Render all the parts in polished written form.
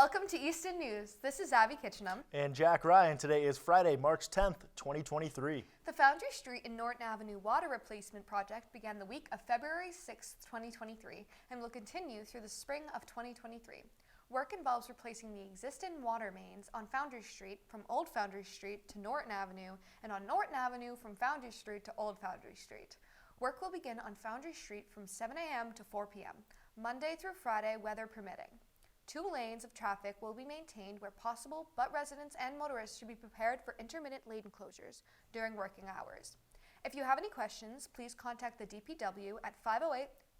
Welcome to Easton News. This is Abby Kitchenham. And Jack Ryan. Today is Friday, March 10th, 2023. The Foundry Street and Norton Avenue water replacement project began the week of February 6, 2023, and will continue through the spring of 2023. Work involves replacing the existing water mains on Foundry Street from Old Foundry Street to Norton Avenue, and on Norton Avenue from Foundry Street to Old Foundry Street. Work will begin on Foundry Street from 7 a.m. to 4 p.m., Monday through Friday, weather permitting. 2 lanes of traffic will be maintained where possible, but residents and motorists should be prepared for intermittent lane closures during working hours. If you have any questions, please contact the DPW at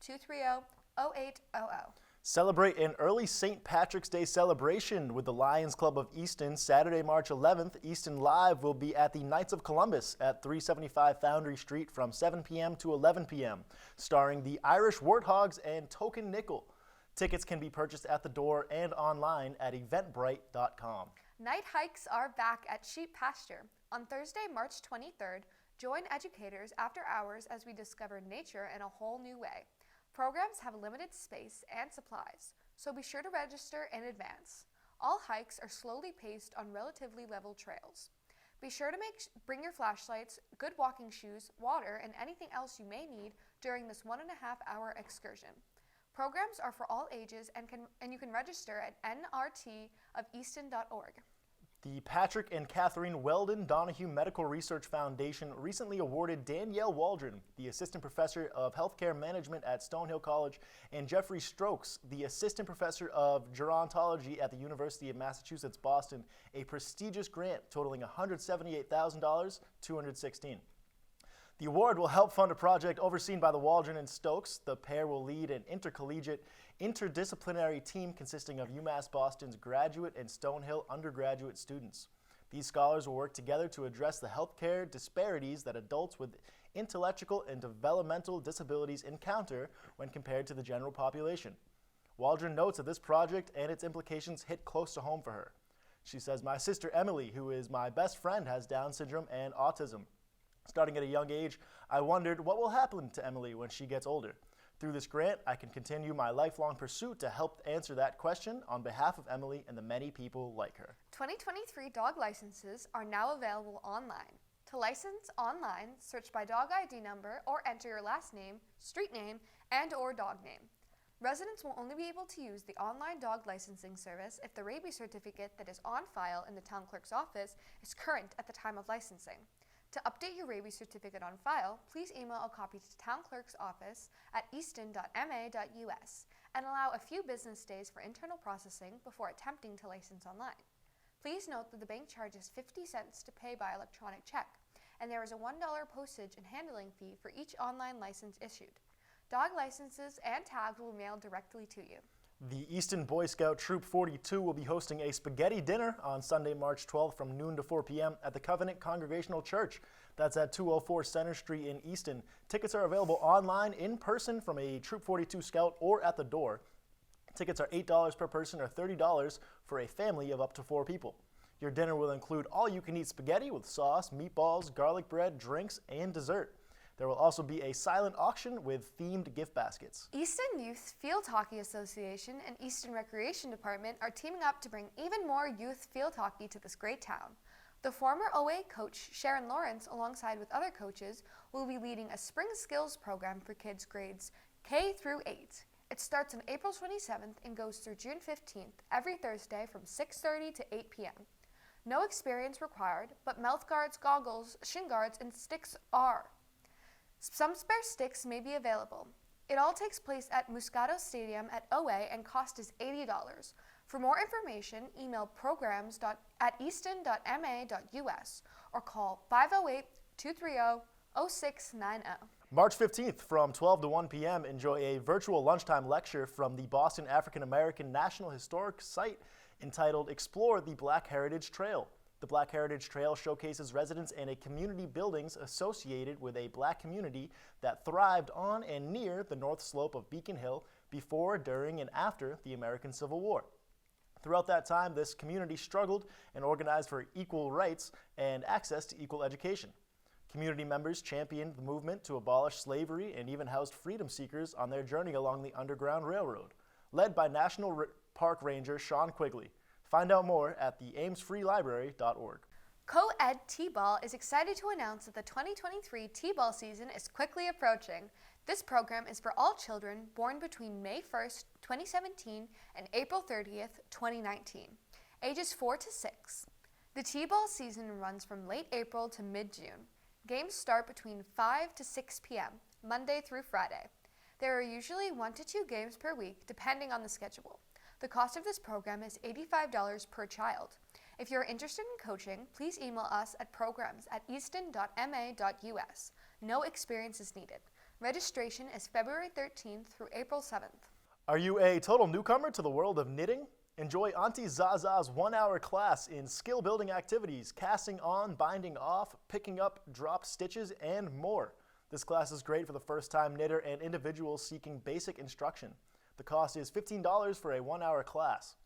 508-230-0800. Celebrate an early St. Patrick's Day celebration with the Lions Club of Easton. Saturday, March 11th, Easton Live will be at the Knights of Columbus at 375 Foundry Street from 7 p.m. to 11 p.m., starring the Irish Warthogs and Token Nickel. Tickets can be purchased at the door and online at eventbrite.com. Night hikes are back at Sheep Pasture. On Thursday, March 23rd, join educators after hours as we discover nature in a whole new way. Programs have limited space and supplies, so be sure to register in advance. All hikes are slowly paced on relatively level trails. Be sure to bring your flashlights, good walking shoes, water, and anything else you may need during this 1.5-hour excursion. Programs are for all ages and you can register at nrtofeaston.org. The Patrick and Catherine Weldon Donahue Medical Research Foundation recently awarded Danielle Waldron, the Assistant Professor of Healthcare Management at Stonehill College, and Jeffrey Strokes, the Assistant Professor of Gerontology at the University of Massachusetts, Boston, a prestigious grant totaling $178,216. The award will help fund a project overseen by the Waldron and Stokes. The pair will lead an intercollegiate, interdisciplinary team consisting of UMass Boston's graduate and Stonehill undergraduate students. These scholars will work together to address the healthcare disparities that adults with intellectual and developmental disabilities encounter when compared to the general population. Waldron notes that this project and its implications hit close to home for her. She says, "My sister Emily, who is my best friend, has Down syndrome and autism. Starting at a young age, I wondered what will happen to Emily when she gets older. Through this grant, I can continue my lifelong pursuit to help answer that question on behalf of Emily and the many people like her." 2023 dog licenses are now available online. To license online, search by dog ID number or enter your last name, street name, and/or dog name. Residents will only be able to use the online dog licensing service if the rabies certificate that is on file in the town clerk's office is current at the time of licensing. To update your rabies certificate on file, please email a copy to town clerk's office at easton.ma.us and allow a few business days for internal processing before attempting to license online. Please note that the bank charges 50 cents to pay by electronic check, and there is a $1 postage and handling fee for each online license issued. Dog licenses and tags will be mailed directly to you. The Easton Boy Scout Troop 42 will be hosting a spaghetti dinner on Sunday, March 12th from noon to 4 p.m. at the Covenant Congregational Church. That's at 204 Center Street in Easton. Tickets are available online, in person from a Troop 42 Scout, or at the door. Tickets are $8 per person or $30 for a family of up to 4 people. Your dinner will include all-you-can-eat spaghetti with sauce, meatballs, garlic bread, drinks, and dessert. There will also be a silent auction with themed gift baskets. Easton Youth Field Hockey Association and Easton Recreation Department are teaming up to bring even more youth field hockey to this great town. The former OA coach, Sharon Lawrence, alongside with other coaches, will be leading a spring skills program for kids grades K through 8. It starts on April 27th and goes through June 15th, every Thursday from 6:30 to 8 p.m. No experience required, but mouth guards, goggles, shin guards, and sticks are. Some spare sticks may be available. It all takes place at Muscato Stadium at OA and cost is $80. For more information, email programs@easton.ma.us or call 508-230-0690. March 15th from 12 to 1 p.m. enjoy a virtual lunchtime lecture from the Boston African American National Historic Site entitled Explore the Black Heritage Trail. The Black Heritage Trail showcases residents and community buildings associated with a black community that thrived on and near the north slope of Beacon Hill before, during, and after the American Civil War. Throughout that time, this community struggled and organized for equal rights and access to equal education. Community members championed the movement to abolish slavery and even housed freedom seekers on their journey along the Underground Railroad. Led by National Park Ranger Sean Quigley, Find out more at the amesfreelibrary.org. Co-ed T-Ball is excited to announce that the 2023 T-Ball season is quickly approaching. This program is for all children born between May 1st, 2017 and April 30th, 2019, ages 4 to 6. The T-Ball season runs from late April to mid-June. Games start between 5 to 6 p.m., Monday through Friday. There are usually 1 to 2 games per week, depending on the schedule. The cost of this program is $85 per child. If you're interested in coaching, please email us at programs@easton.ma.us. No experience is needed. Registration is February 13th through April 7th. Are you a total newcomer to the world of knitting? Enjoy Auntie Zaza's 1-hour class in skill building activities, casting on, binding off, picking up dropped stitches, and more. This class is great for the first-time knitter and individuals seeking basic instruction. The cost is $15 for a 1-hour class.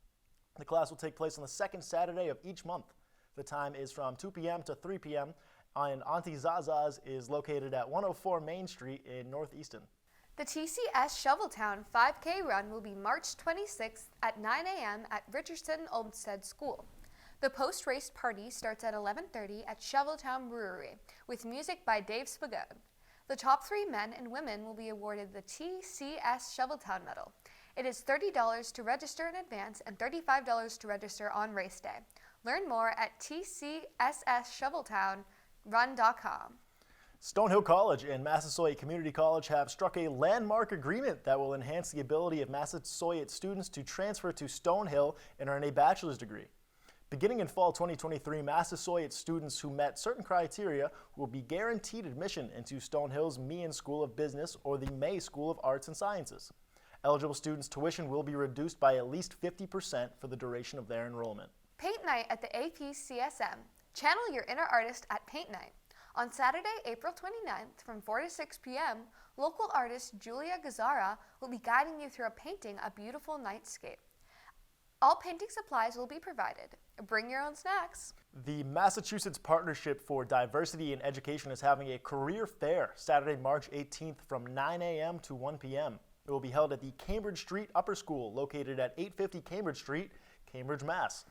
The class will take place on the second Saturday of each month. The time is from 2 p.m. to 3 p.m. and Auntie Zaza's is located at 104 Main Street in North Easton. The TCS Shoveltown 5K run will be March 26th at 9 a.m. at Richardson Olmsted School. The post-race party starts at 11:30 at Shoveltown Brewery with music by Dave Spagone. The top 3 men and women will be awarded the TCS Shoveltown Medal. It is $30 to register in advance and $35 to register on race day. Learn more at tcssshoveltownrun.com. Stonehill College and Massasoit Community College have struck a landmark agreement that will enhance the ability of Massasoit students to transfer to Stonehill and earn a bachelor's degree. Beginning in fall 2023, Massasoit students who met certain criteria will be guaranteed admission into Stonehill's Meehan School of Business or the May School of Arts and Sciences. Eligible students' tuition will be reduced by at least 50% for the duration of their enrollment. Paint Night at the APCSM. Channel your inner artist at Paint Night. On Saturday, April 29th from 4 to 6 p.m., local artist Julia Gazzara will be guiding you through painting a beautiful nightscape. All painting supplies will be provided. Bring your own snacks. The Massachusetts Partnership for Diversity in Education is having a career fair Saturday, March 18th from 9 a.m. to 1 p.m. It will be held at the Cambridge Street Upper School, located at 850 Cambridge Street, Cambridge, Mass.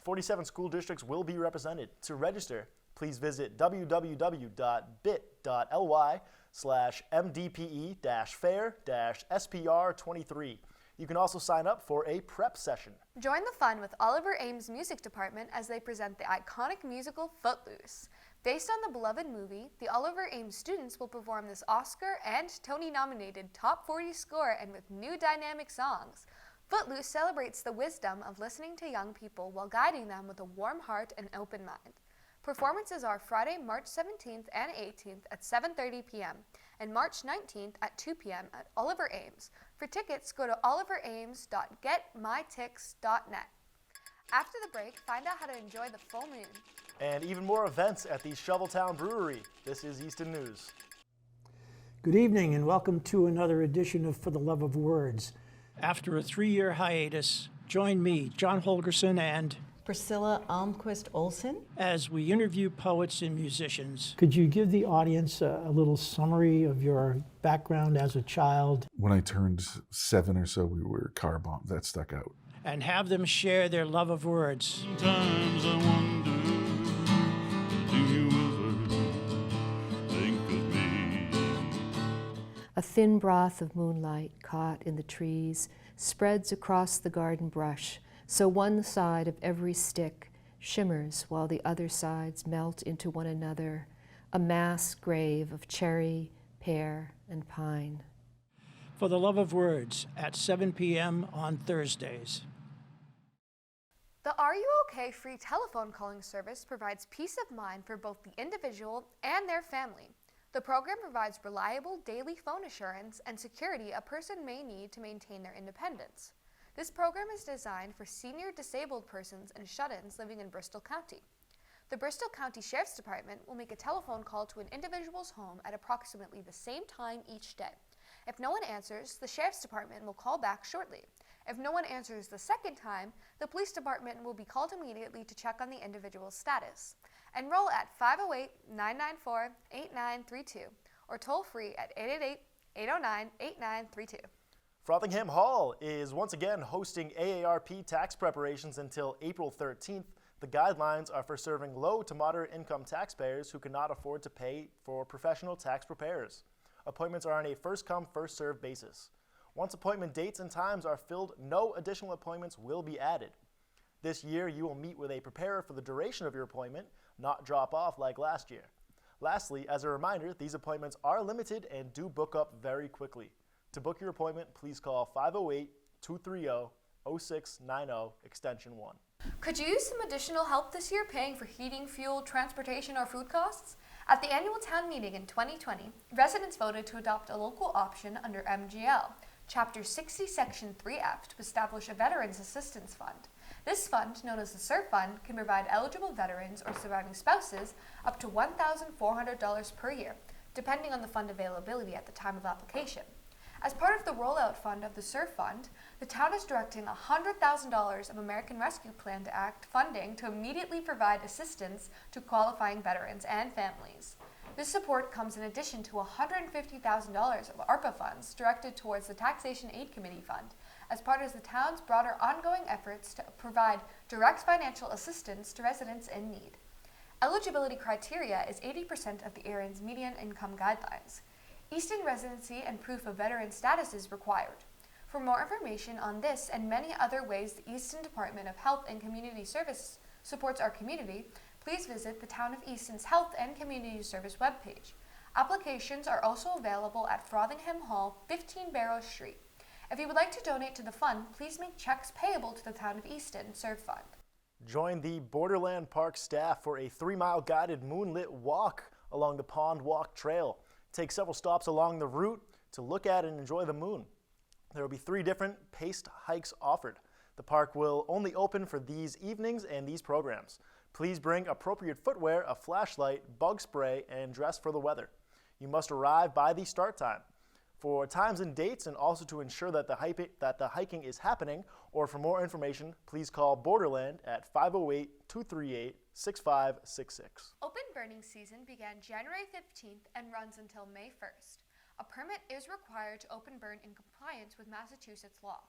47 school districts will be represented. To register, please visit www.bit.ly/mdpe-fair-spr23. You can also sign up for a prep session. Join the fun with Oliver Ames Music Department as they present the iconic musical Footloose. Based on the beloved movie, the Oliver Ames students will perform this Oscar and Tony-nominated Top 40 score and with new dynamic songs. Footloose celebrates the wisdom of listening to young people while guiding them with a warm heart and open mind. Performances are Friday, March 17th and 18th at 7:30 p.m. and March 19th at 2 p.m. at Oliver Ames. For tickets, go to oliverames.getmytix.net. After the break, find out how to enjoy the full moon. And even more events at the Shoveltown Brewery. This is Easton News. Good evening and welcome to another edition of For the Love of Words. After a 3-year hiatus, join me, John Holgerson, and Priscilla Almquist Olson, as we interview poets and musicians. Could you give the audience a little summary of your background as a child? When I turned 7 or so, we were car bombed. That stuck out. And have them share their love of words. Sometimes I wonder, do you ever think of me? a thin broth of moonlight caught in the trees spreads across the garden brush, so one side of every stick shimmers while the other sides melt into one another, a mass grave of cherry, pear, and pine. For the Love of Words at 7 p.m. on Thursdays. The Are You OK free telephone calling service provides peace of mind for both the individual and their family. The program provides reliable daily phone assurance and security a person may need to maintain their independence. This program is designed for senior disabled persons and shut-ins living in Bristol County. The Bristol County Sheriff's Department will make a telephone call to an individual's home at approximately the same time each day. If no one answers, the Sheriff's Department will call back shortly. If no one answers the second time, the Police Department will be called immediately to check on the individual's status. Enroll at 508-994-8932 or toll free at 888-809-8932. Frothingham Hall is once again hosting AARP tax preparations until April 13th. The guidelines are for serving low to moderate income taxpayers who cannot afford to pay for professional tax preparers. Appointments are on a first-come, first-served basis. Once appointment dates and times are filled, no additional appointments will be added. This year, you will meet with a preparer for the duration of your appointment, not drop off like last year. Lastly, as a reminder, these appointments are limited and do book up very quickly. To book your appointment, please call 508-230-0690, extension 1. Could you use some additional help this year paying for heating, fuel, transportation, or food costs? At the annual town meeting in 2020, residents voted to adopt a local option under MGL, Chapter 60, Section 3F, to establish a Veterans Assistance Fund. This fund, known as the SERF Fund, can provide eligible veterans or surviving spouses up to $1,400 per year, depending on the fund availability at the time of application. As part of the rollout fund of the SERF Fund, the town is directing $100,000 of American Rescue Plan Act funding to immediately provide assistance to qualifying veterans and families. This support comes in addition to $150,000 of ARPA funds directed towards the Taxation Aid Committee Fund, as part of the town's broader ongoing efforts to provide direct financial assistance to residents in need. Eligibility criteria is 80% of the area's median income guidelines. Easton residency and proof of veteran status is required. For more information on this and many other ways the Easton Department of Health and Community Service supports our community, please visit the Town of Easton's Health and Community Service webpage. Applications are also available at Frothingham Hall, 15 Barrow Street. If you would like to donate to the fund, please make checks payable to the Town of Easton SERF Fund. Join the Borderland Park staff for a 3-mile guided moonlit walk along the Pond Walk Trail. Take several stops along the route to look at and enjoy the moon. There will be 3 different paced hikes offered. The park will only open for these evenings and these programs. Please bring appropriate footwear, a flashlight, bug spray, and dress for the weather. You must arrive by the start time. For times and dates, and also to ensure that the hiking is happening, or for more information, please call Borderland at 508-238-6566. Open burning season began January 15th and runs until May 1st. A permit is required to open burn in compliance with Massachusetts law.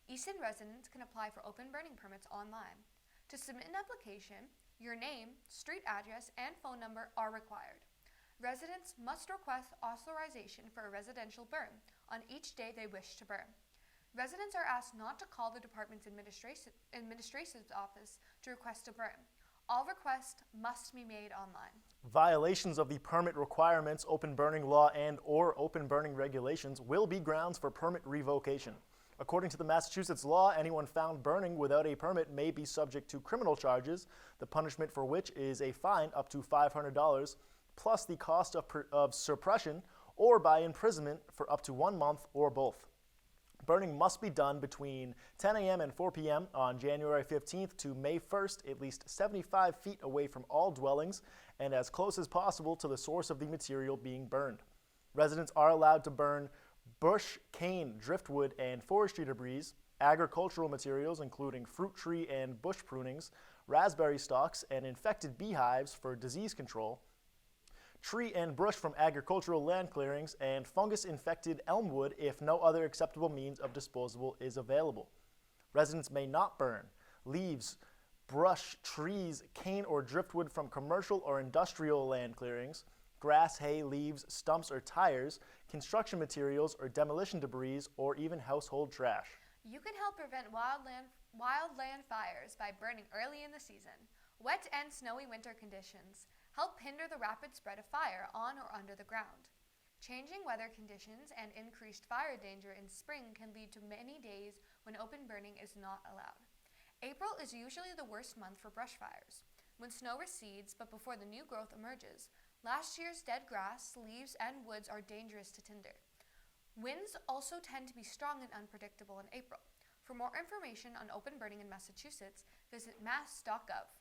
Easton residents can apply for open burning permits online. To submit an application, your name, street address, and phone number are required. Residents must request authorization for a residential burn on each day they wish to burn. Residents are asked not to call the department's administrative office to request a burn. All requests must be made online. Violations of the permit requirements, open burning law, and/or open burning regulations will be grounds for permit revocation. According to the Massachusetts law, anyone found burning without a permit may be subject to criminal charges, the punishment for which is a fine up to $500, plus the cost of suppression, or by imprisonment for up to 1 month or both. Burning must be done between 10 a.m. and 4 p.m. on January 15th to May 1st, at least 75 feet away from all dwellings and as close as possible to the source of the material being burned. Residents are allowed to burn bush, cane, driftwood, and forestry debris, agricultural materials including fruit tree and bush prunings, raspberry stalks, and infected beehives for disease control, tree and brush from agricultural land clearings, and fungus-infected elm wood if no other acceptable means of disposal is available. Residents may not burn leaves, brush, trees, cane, or driftwood from commercial or industrial land clearings, grass, hay, leaves, stumps, or tires, construction materials, or demolition debris, or even household trash. You can help prevent wildland fires by burning early in the season. Wet and snowy winter conditions help hinder the rapid spread of fire on or under the ground. Changing weather conditions and increased fire danger in spring can lead to many days when open burning is not allowed. April is usually the worst month for brush fires, when snow recedes but before the new growth emerges. Last year's dead grass, leaves, and woods are dangerous to tinder. Winds also tend to be strong and unpredictable in April. For more information on open burning in Massachusetts, visit mass.gov.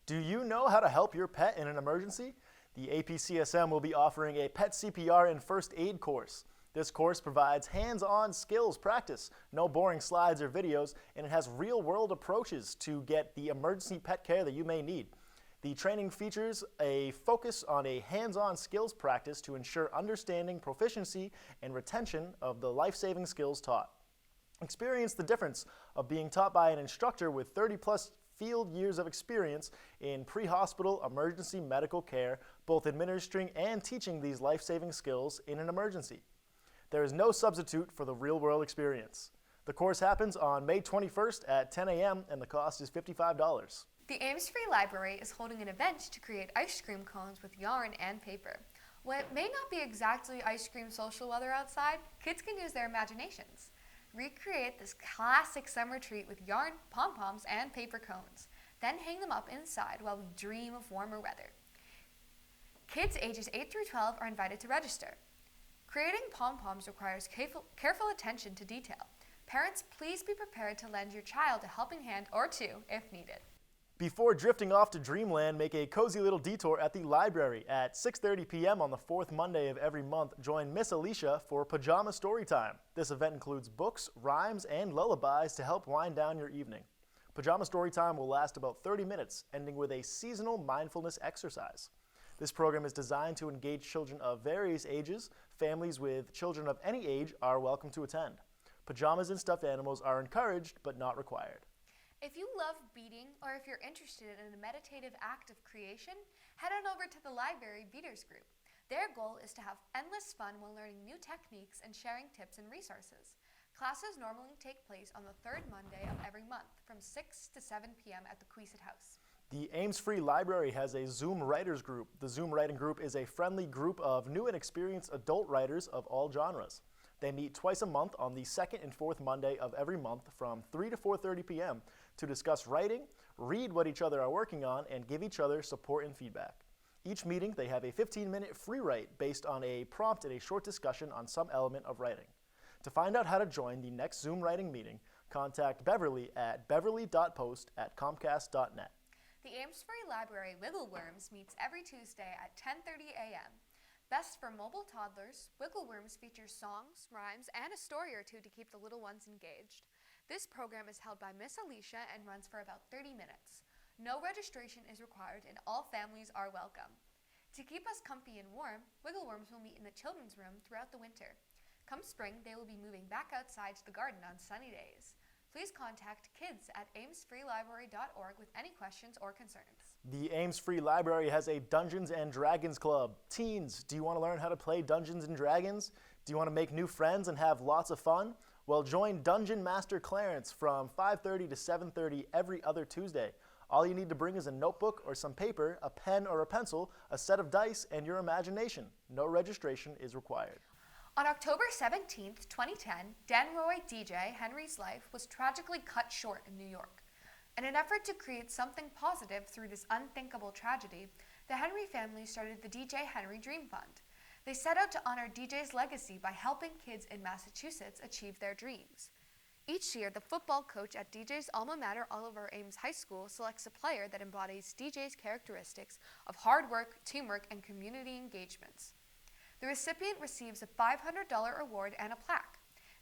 Do you know how to help your pet in an emergency? The APCSM will be offering a pet CPR and first aid course. This course provides hands-on skills practice, no boring slides or videos, and it has real-world approaches to get the emergency pet care that you may need. The training features a focus on a hands-on skills practice to ensure understanding, proficiency, and retention of the life-saving skills taught. Experience the difference of being taught by an instructor with 30-plus field years of experience in pre-hospital emergency medical care, both administering and teaching these life-saving skills in an emergency. There is no substitute for the real-world experience. The course happens on May 21st at 10 a.m. and the cost is $55. The Ames Free Library is holding an event to create ice cream cones with yarn and paper. While it may not be exactly ice cream social weather outside, kids can use their imaginations. Recreate this classic summer treat with yarn, pom-poms, and paper cones. Then hang them up inside while we dream of warmer weather. Kids ages 8 through 12 are invited to register. Creating pom-poms requires careful attention to detail. Parents, please be prepared to lend your child a helping hand or two if needed. Before drifting off to dreamland, make a cozy little detour at the library. At 6:30 p.m. on the fourth Monday of every month, join Miss Alicia for Pajama Story Time. This event includes books, rhymes, and lullabies to help wind down your evening. Pajama Story Time will last about 30 minutes, ending with a seasonal mindfulness exercise. This program is designed to engage children of various ages. Families with children of any age are welcome to attend. Pajamas and stuffed animals are encouraged but not required. If you love beading or if you're interested in a meditative act of creation, head on over to the library Beaters Group. Their goal is to have endless fun while learning new techniques and sharing tips and resources. Classes normally take place on the third Monday of every month from 6 to 7 p.m. at the Queeset House. The Ames Free Library has a Zoom Writers Group. The Zoom Writing Group is a friendly group of new and experienced adult writers of all genres. They meet twice a month on the second and fourth Monday of every month from 3 to 4:30 p.m. to discuss writing, read what each other are working on, and give each other support and feedback. Each meeting, they have a 15-minute free write based on a prompt and a short discussion on some element of writing. To find out how to join the next Zoom writing meeting, contact Beverly at beverly.post@comcast.net. The Ames Free Library Wiggle Worms meets every Tuesday at 10:30 a.m. Best for mobile toddlers, Wiggle Worms features songs, rhymes, and a story or two to keep the little ones engaged. This program is held by Miss Alicia and runs for about 30 minutes. No registration is required and all families are welcome. To keep us comfy and warm, Wiggle Worms will meet in the children's room throughout the winter. Come spring, they will be moving back outside to the garden on sunny days. Please contact kids at amesfreelibrary.org with any questions or concerns. The Ames Free Library has a Dungeons and Dragons Club. Teens, do you want to learn how to play Dungeons and Dragons? Do you want to make new friends and have lots of fun? Well, join Dungeon Master Clarence from 5:30 to 7:30 every other Tuesday. All you need to bring is a notebook or some paper, a pen or a pencil, a set of dice, and your imagination. No registration is required. On October 17, 2010, Dan Roy DJ Henry's life was tragically cut short in New York. In an effort to create something positive through this unthinkable tragedy, the Henry family started the DJ Henry Dream Fund. They set out to honor DJ's legacy by helping kids in Massachusetts achieve their dreams. Each year, the football coach at DJ's alma mater, Oliver Ames High School, selects a player that embodies DJ's characteristics of hard work, teamwork, and community engagements. The recipient receives a $500 award and a plaque.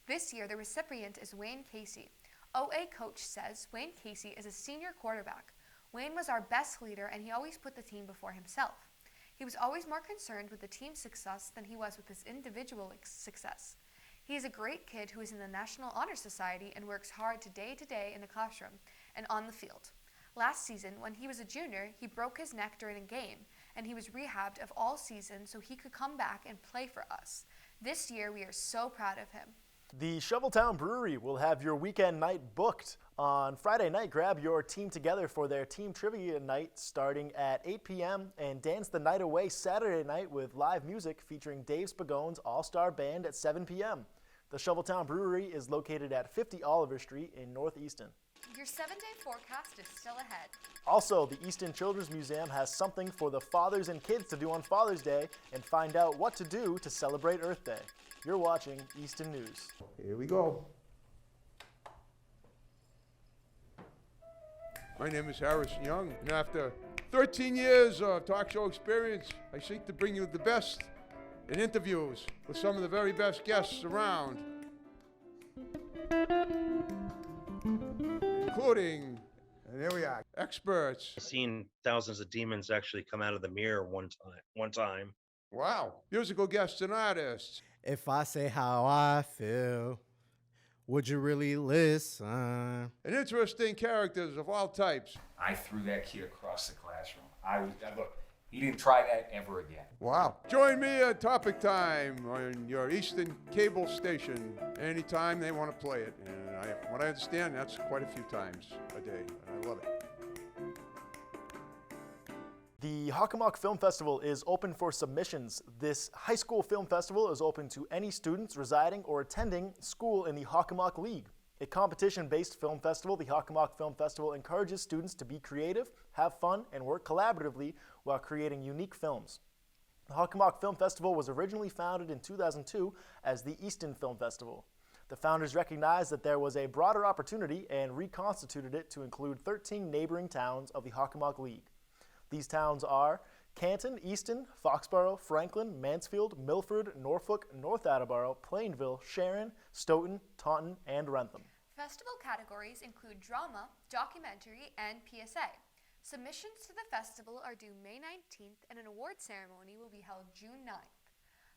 This year, the recipient is Wayne Casey. OA coach says Wayne Casey is a senior quarterback. Wayne was our best leader, and he always put the team before himself. He was always more concerned with the team's success than he was with his individual success. He is a great kid who is in the National Honor Society and works hard day to day in the classroom and on the field. Last season, when he was a junior, he broke his neck during a game, and he was rehabbed of all season so he could come back and play for us. This year, we are so proud of him. The Shoveltown Brewery will have your weekend night booked. On Friday night, grab your team together for their team trivia night starting at 8 p.m. and dance the night away Saturday night with live music featuring Dave Spagone's All-Star Band at 7 p.m. The Shoveltown Brewery is located at 50 Oliver Street in North Easton. Your 7-day forecast is still ahead. Also, the Easton Children's Museum has something for the fathers and kids to do on Father's Day and find out what to do to celebrate Earth Day. You're watching Easton News. Here we go. My name is Harrison Young, and after 13 years of talk show experience, I seek to bring you the best in interviews with some of the very best guests around, including an here we are. Experts. I've seen thousands of demons actually come out of the mirror one time. Wow. Musical guests and artists. If I say how I feel, would you really listen? And interesting characters of all types. I threw that kid across the classroom. Look, he didn't try that ever again. Wow. Join me at Topic Time on your Easton cable station anytime they want to play it. And what I understand, that's quite a few times a day. And I love it. The Hockomock Film Festival is open for submissions. This high school film festival is open to any students residing or attending school in the Hockomock League. A competition-based film festival, the Hockomock Film Festival encourages students to be creative, have fun, and work collaboratively while creating unique films. The Hockomock Film Festival was originally founded in 2002 as the Easton Film Festival. The founders recognized that there was a broader opportunity and reconstituted it to include 13 neighboring towns of the Hockomock League. These towns are Canton, Easton, Foxborough, Franklin, Mansfield, Milford, Norfolk, North Attleboro, Plainville, Sharon, Stoughton, Taunton, and Wrentham. Festival categories include drama, documentary, and PSA. Submissions to the festival are due May 19th, and an award ceremony will be held June 9th.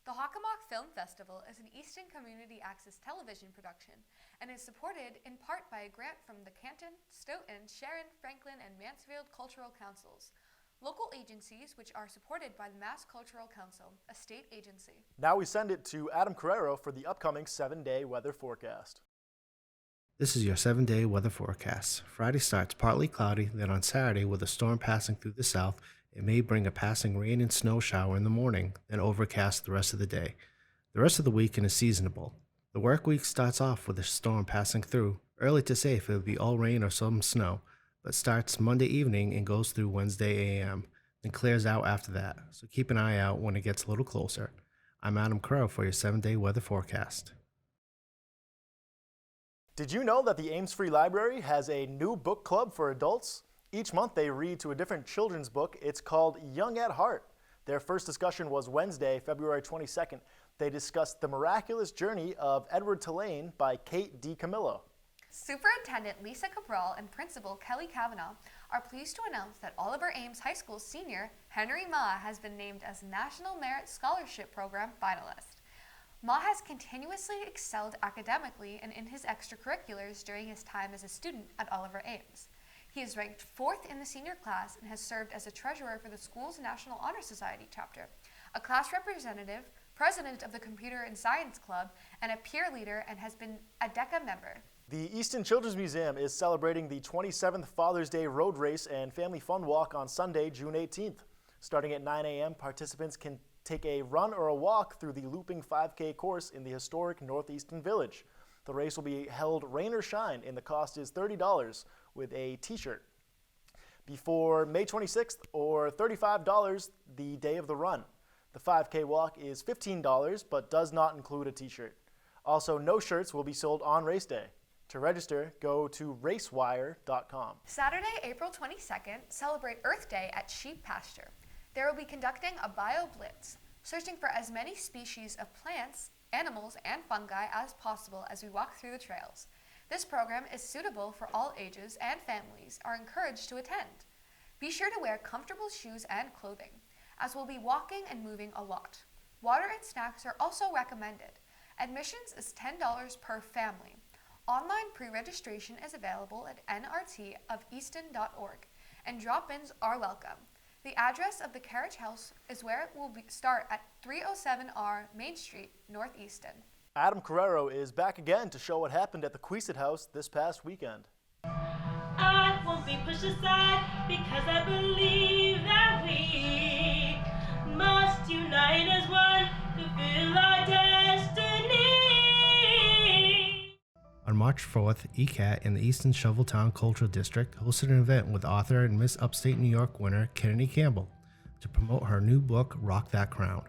The Hockomock Film Festival is an Easton Community Access television production and is supported in part by a grant from the Canton, Stoughton, Sharon, Franklin, and Mansfield Cultural Councils. Local agencies which are supported by the Mass Cultural Council, a state agency. Now we send it to Adam Carrero for the upcoming 7-day weather forecast. This is your 7-day weather forecast. Friday starts partly cloudy, then on Saturday, with a storm passing through the south, it may bring a passing rain and snow shower in the morning, then overcast the rest of the day. The rest of the weekend is seasonable. The work week starts off with a storm passing through. Early to say if it will be all rain or some snow, but starts Monday evening and goes through Wednesday a.m., then clears out after that, so keep an eye out when it gets a little closer. I'm Adam Crow for your 7-day weather forecast. Did you know that the Ames Free Library has a new book club for adults? Each month they read to a different children's book. It's called Young at Heart. Their first discussion was Wednesday, February 22nd. They discussed The Miraculous Journey of Edward Tulane by Kate D. Camillo. Superintendent Lisa Cabral and Principal Kelly Kavanaugh are pleased to announce that Oliver Ames High School senior Henry Ma has been named as National Merit Scholarship Program finalist. Ma has continuously excelled academically and in his extracurriculars during his time as a student at Oliver Ames. He is ranked 4th in the senior class and has served as a treasurer for the school's National Honor Society chapter, a class representative, president of the Computer and Science Club, and a peer leader, and has been a DECA member. The Easton Children's Museum is celebrating the 27th Father's Day Road Race and Family Fun Walk on Sunday, June 18th. Starting at 9 a.m., participants can take a run or a walk through the looping 5K course in the historic Northeastern Village. The race will be held rain or shine, and the cost is $30 with a t-shirt. Before May 26th, or $35 the day of the run. The 5K walk is $15 but does not include a t-shirt. Also, no shirts will be sold on race day. To register, go to racewire.com. Saturday, April 22nd, celebrate Earth Day at Sheep Pasture. They will be conducting a bio blitz, searching for as many species of plants, animals, and fungi as possible as we walk through the trails. This program is suitable for all ages, and families are encouraged to attend. Be sure to wear comfortable shoes and clothing, as we'll be walking and moving a lot. Water and snacks are also recommended. Admissions is $10 per family. Online pre-registration is available at nrtofeaston.org, and drop-ins are welcome. The address of the carriage house is where it will start at 307R Main Street, Northeastern. Adam Carrero is back again to show what happened at the Queesit House this past weekend. I won't be pushed aside because I believe that we must unite as one to fulfill our destiny. On March 4th, ECAT and the Easton Shoveltown Cultural District hosted an event with author and Miss Upstate New York winner Kennedy Campbell to promote her new book, Rock That Crown,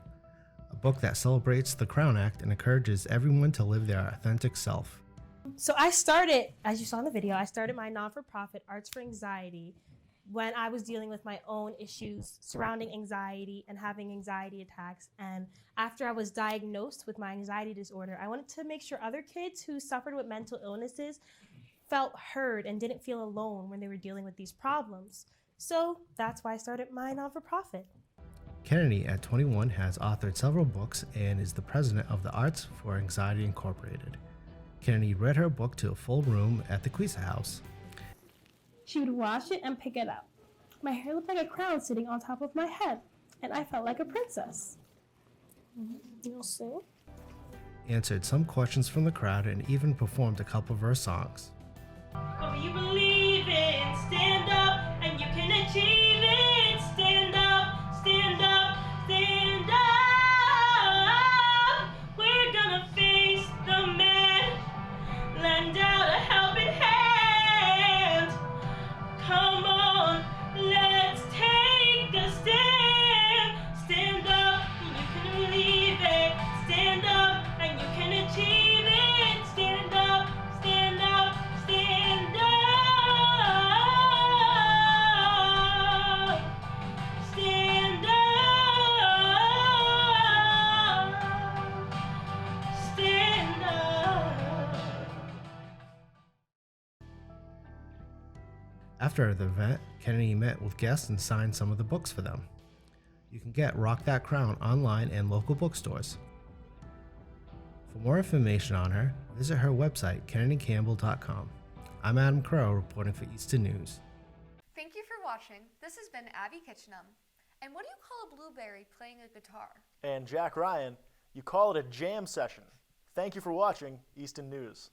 a book that celebrates the Crown Act and encourages everyone to live their authentic self. So I started, as you saw in the video, I started my non-for-profit Arts for Anxiety when I was dealing with my own issues surrounding anxiety and having anxiety attacks. And after I was diagnosed with my anxiety disorder, I wanted to make sure other kids who suffered with mental illnesses felt heard and didn't feel alone when they were dealing with these problems. So that's why I started my non-for-profit. Kennedy, at 21, has authored several books and is the president of the Arts for Anxiety Incorporated. Kennedy read her book to a full room at the Quisa House. She would wash it and pick it up. My hair looked like a crown sitting on top of my head, and I felt like a princess. You'll see. Answered some questions from the crowd and even performed a couple of her songs. Whatever you believe in, stand up and you can achieve it. Stand up, stand up, stand up. We're gonna face the man, lend out a helping hand. Come on, let's take a stand. Stand up and you can believe it. Stand up and you can achieve it. Stand up, stand up, stand up. Stand up. Stand up. After the event, Kennedy met with guests and signed some of the books for them. You can get Rock That Crown online and local bookstores. For more information on her, visit her website, kennedycampbell.com. I'm Adam Crow, reporting for Easton News. Thank you for watching. This has been Abby Kitchenham. And what do you call a blueberry playing a guitar? And Jack Ryan, you call it a jam session. Thank you for watching Easton News.